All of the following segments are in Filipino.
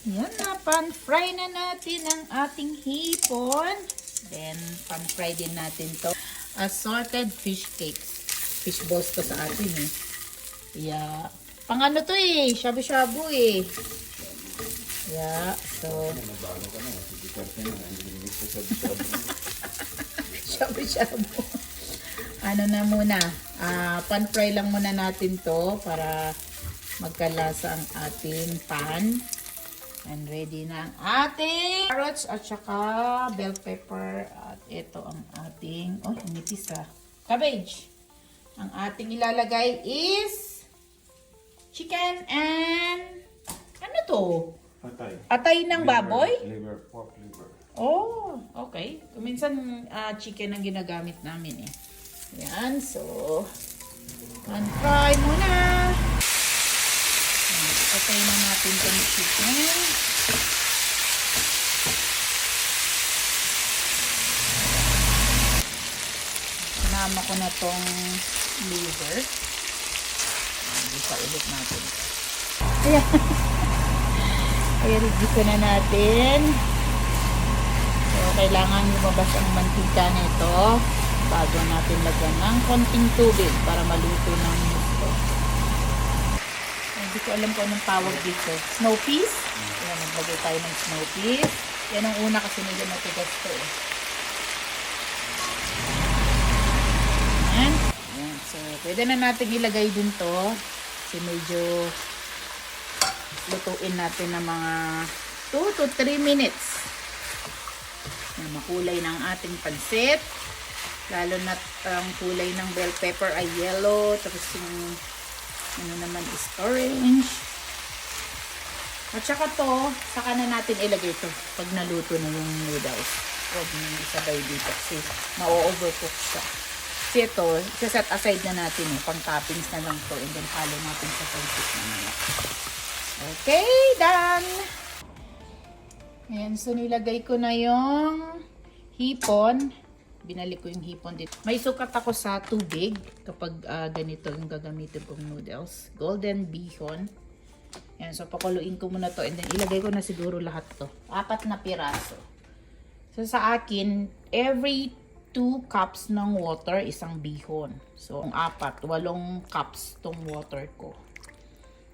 Yan na, pan-fry na natin ang ating hipon. Then, pan-fry din natin to. Assorted fish cakes. Fish balls to sa atin eh. Yeah. Pang ano to eh, shabu-shabu eh. Yeah, so. Shabu-shabu. Ano na muna, pan-fry lang muna natin to para magkalasa ang ating pan. And ready na ang ating carrots at saka bell pepper. At ito ang ating, oh, nipis cabbage. Ang ating ilalagay is chicken and, ano to? Atay. Atay ng baboy? Liver, pork liver. Oh, okay. Kuminsan chicken ang ginagamit namin eh. Yan, so pan-fry muna. Patay na natin itong chicken. Sinama ko na itong liver. Isa ulit natin. Ayan. I-reduce na natin. So, kailangan lumabas ang mantika nito bago natin lagyan ng konting tubig para maluto ng gusto. Hindi ko alam kung anong tawag dito. Snow peas. Ayan, maglagay tayo ng snow peas. Yan ang una kasi medyo matigas to eh. Ayan. Ayan. So, pwede na natin ilagay din to. Kasi medyo lutuin natin ng mga 2 to 3 minutes. Ayan, makulay ng ating pansit. Lalo na ang kulay ng bell pepper ay yellow. Tapos yung ano naman is orange. At saka to, saka na natin ilagay to pag naluto na yung noodles. Huwag nyo isabay dito kasi ma-overcook siya. Kasi ito, set aside na natin pang toppings na lang to and then halo natin sa pansit na. Okay, done! Ayan, so nilagay ko na yung hipon. Binalik ko yung hipon dito. May sukat ako sa tubig kapag ganito yung gagamitin kong noodles. Golden bihon. Yan, so pakuluin ko muna to and then ilagay ko na siguro lahat to. 4 na piraso. So sa akin, every 2 cups ng water, isang bihon. So ang 8 cups tong water ko.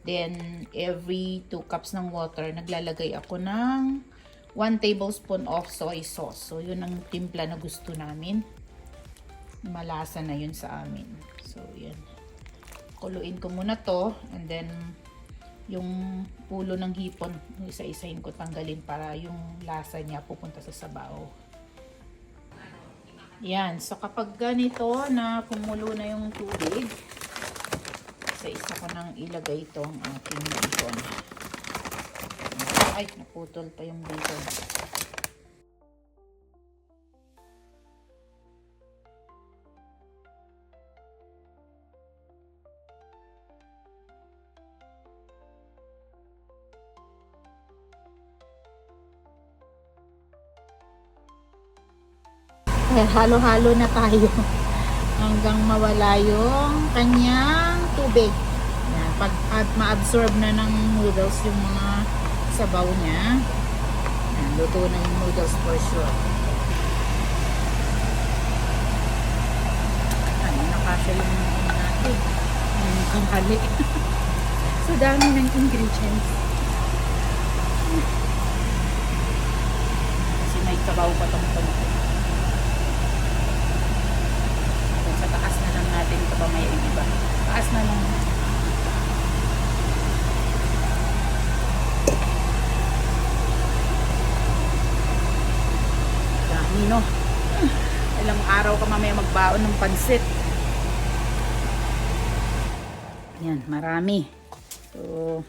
Then every 2 cups ng water, naglalagay ako ng 1 tablespoon of soy sauce. So, yun ang timpla na gusto namin. Malasa na yun sa amin. So, yun. Kuluin ko muna to. And then, yung pulo ng hipon, isa-isahin ko tanggalin para yung lasa niya pupunta sa sabaw. Yan. So, kapag ganito na kumulo na yung tubig, isa-isa ko nang ilagay itong ating hipon. Ay, naputol pa yung bacon. Halo-halo na tayo hanggang mawala yung kanyang tubig. Yan, pag ma-absorb na ng noodles yung mga sabaw niya. Yan, luto na yung noodles for sure. Ano, nakasya yung natin. Yung kanghali. So, dami ng ingredients. Kasi may sabaw pa itong panito. Sa taas na lang natin ito pa may iba. Taas na lang. Nino, ilang araw ka mamaya magbaon ng pansit. Yan, marami. So,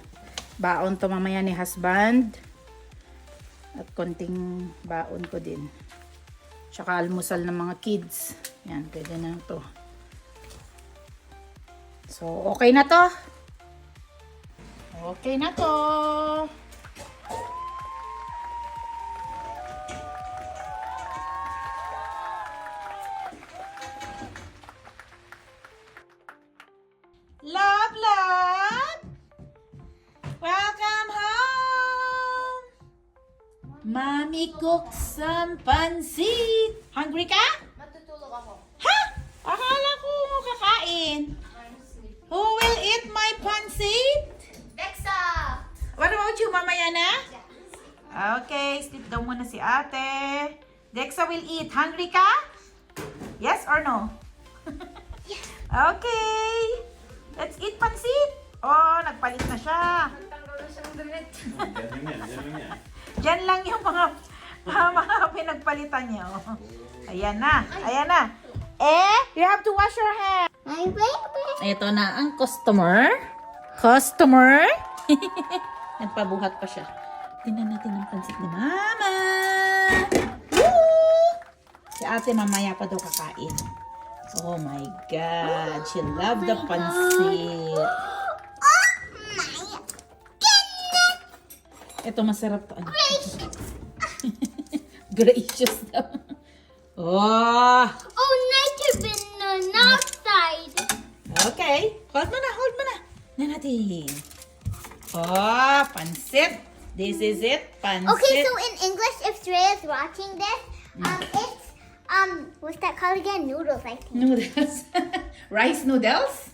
baon to mamaya ni husband. At konting baon ko din. Tsaka almusal ng mga kids. Yan, pwede na to. So, okay na to. Okay na to. Love, love! Welcome home! Mommy cook some pansit. Hungry ka? Matutulog ako. Ha? Akala ko kakain. I'm sleepy. Who will eat my pansit? Dexa! What about you, Mamaya na? Okay, sleep daw muna si ate. Dexa will eat. Hungry ka? Yes or no? Yes. Okay. Let's eat pansit. Oh, nagpalit na siya. Magtanggal na siya ng damit. Diyan lang yung mga pinagpalitan niya. Oh. Ayan na. Ayan na. You have to wash your hands. My baby. Ito na ang customer. Customer. Nagpabuhat pa siya. Tingnan natin ang pansit ni Mama. Woo! Si ate mamaya pa daw kakain. Oh my God. She loved the pansit. Ito masarap to. Ano? Gracious daw. Oh! Oh, nice to be on the outside. Okay. Hold mo na, hold mo na. Na natin. Oh, pansit. This is it, pansit. Okay, so in English, if Dre is watching this, it's what's that called again? Noodles, I think. Noodles. Rice noodles?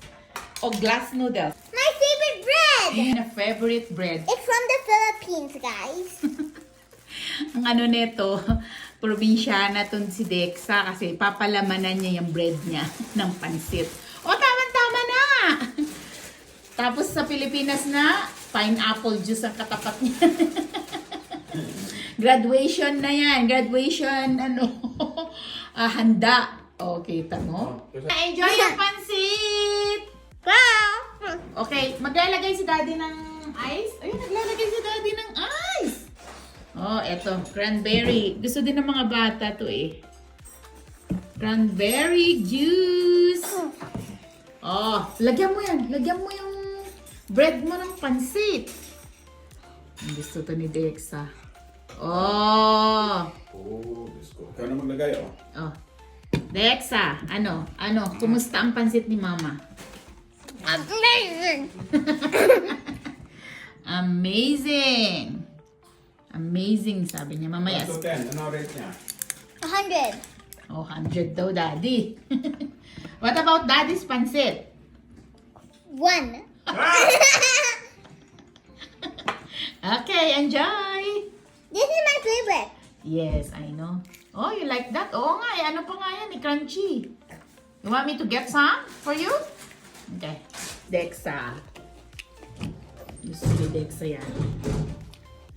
O glass noodles? My favorite bread. Ayan, a favorite bread. It's from the Philippines, guys. Ang ano nito, probinsyana to si Dexa kasi papalamanan niya yung bread niya ng pansit. O, tama-tama na! Tapos sa Pilipinas na, pineapple juice ang katapat niya. Graduation na yan. Graduation, handa. Okay, mo. Enjoy yung pansit! Wow. Okay, maglalagay si Daddy ng ice. Ayun, naglalagay si Daddy ng ice. Oh, eto, cranberry. Gusto din ng mga bata to eh. Cranberry juice. Oh, lagyan mo yan. Lagyan mo yung bread mo ng pansit. Gusto to ni Dexa. Oh. Oh, let's go. Ikaw na maglagay, oh. Oh. Dexa, kumusta ang pansit ni Mama? Amazing. Amazing. Amazing, sabi niya. Mamaya. So 10, ano rate niya? 100. Oh, 100 daw, Daddy. What about Daddy's pansit? 1. Okay, enjoy. This is my favorite. Yes, I know. Oh, you like that? Oo nga, ano pa nga yan, crunchy. You want me to get some for you? Okay. Dexa. Gusto ni Dexa yan.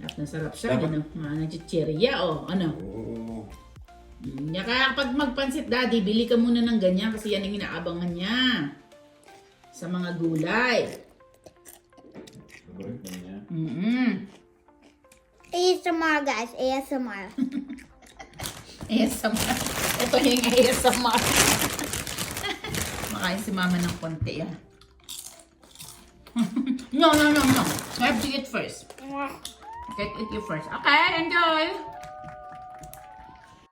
Sarap na sarap siya, Dapat- ano? Mga chichirya, oh, ano? Oh. Kaya pag magpansit, Daddy, bili ka muna ng ganyan kasi yan ang inaabangan niya. Sa mga gulay. Favorite na niya. ASMR, guys. ASMR. ASMR. Ito yung ASMR. Makain si Mama ng konti yan. No. I have to eat first. Okay, eat you first. Okay, enjoy.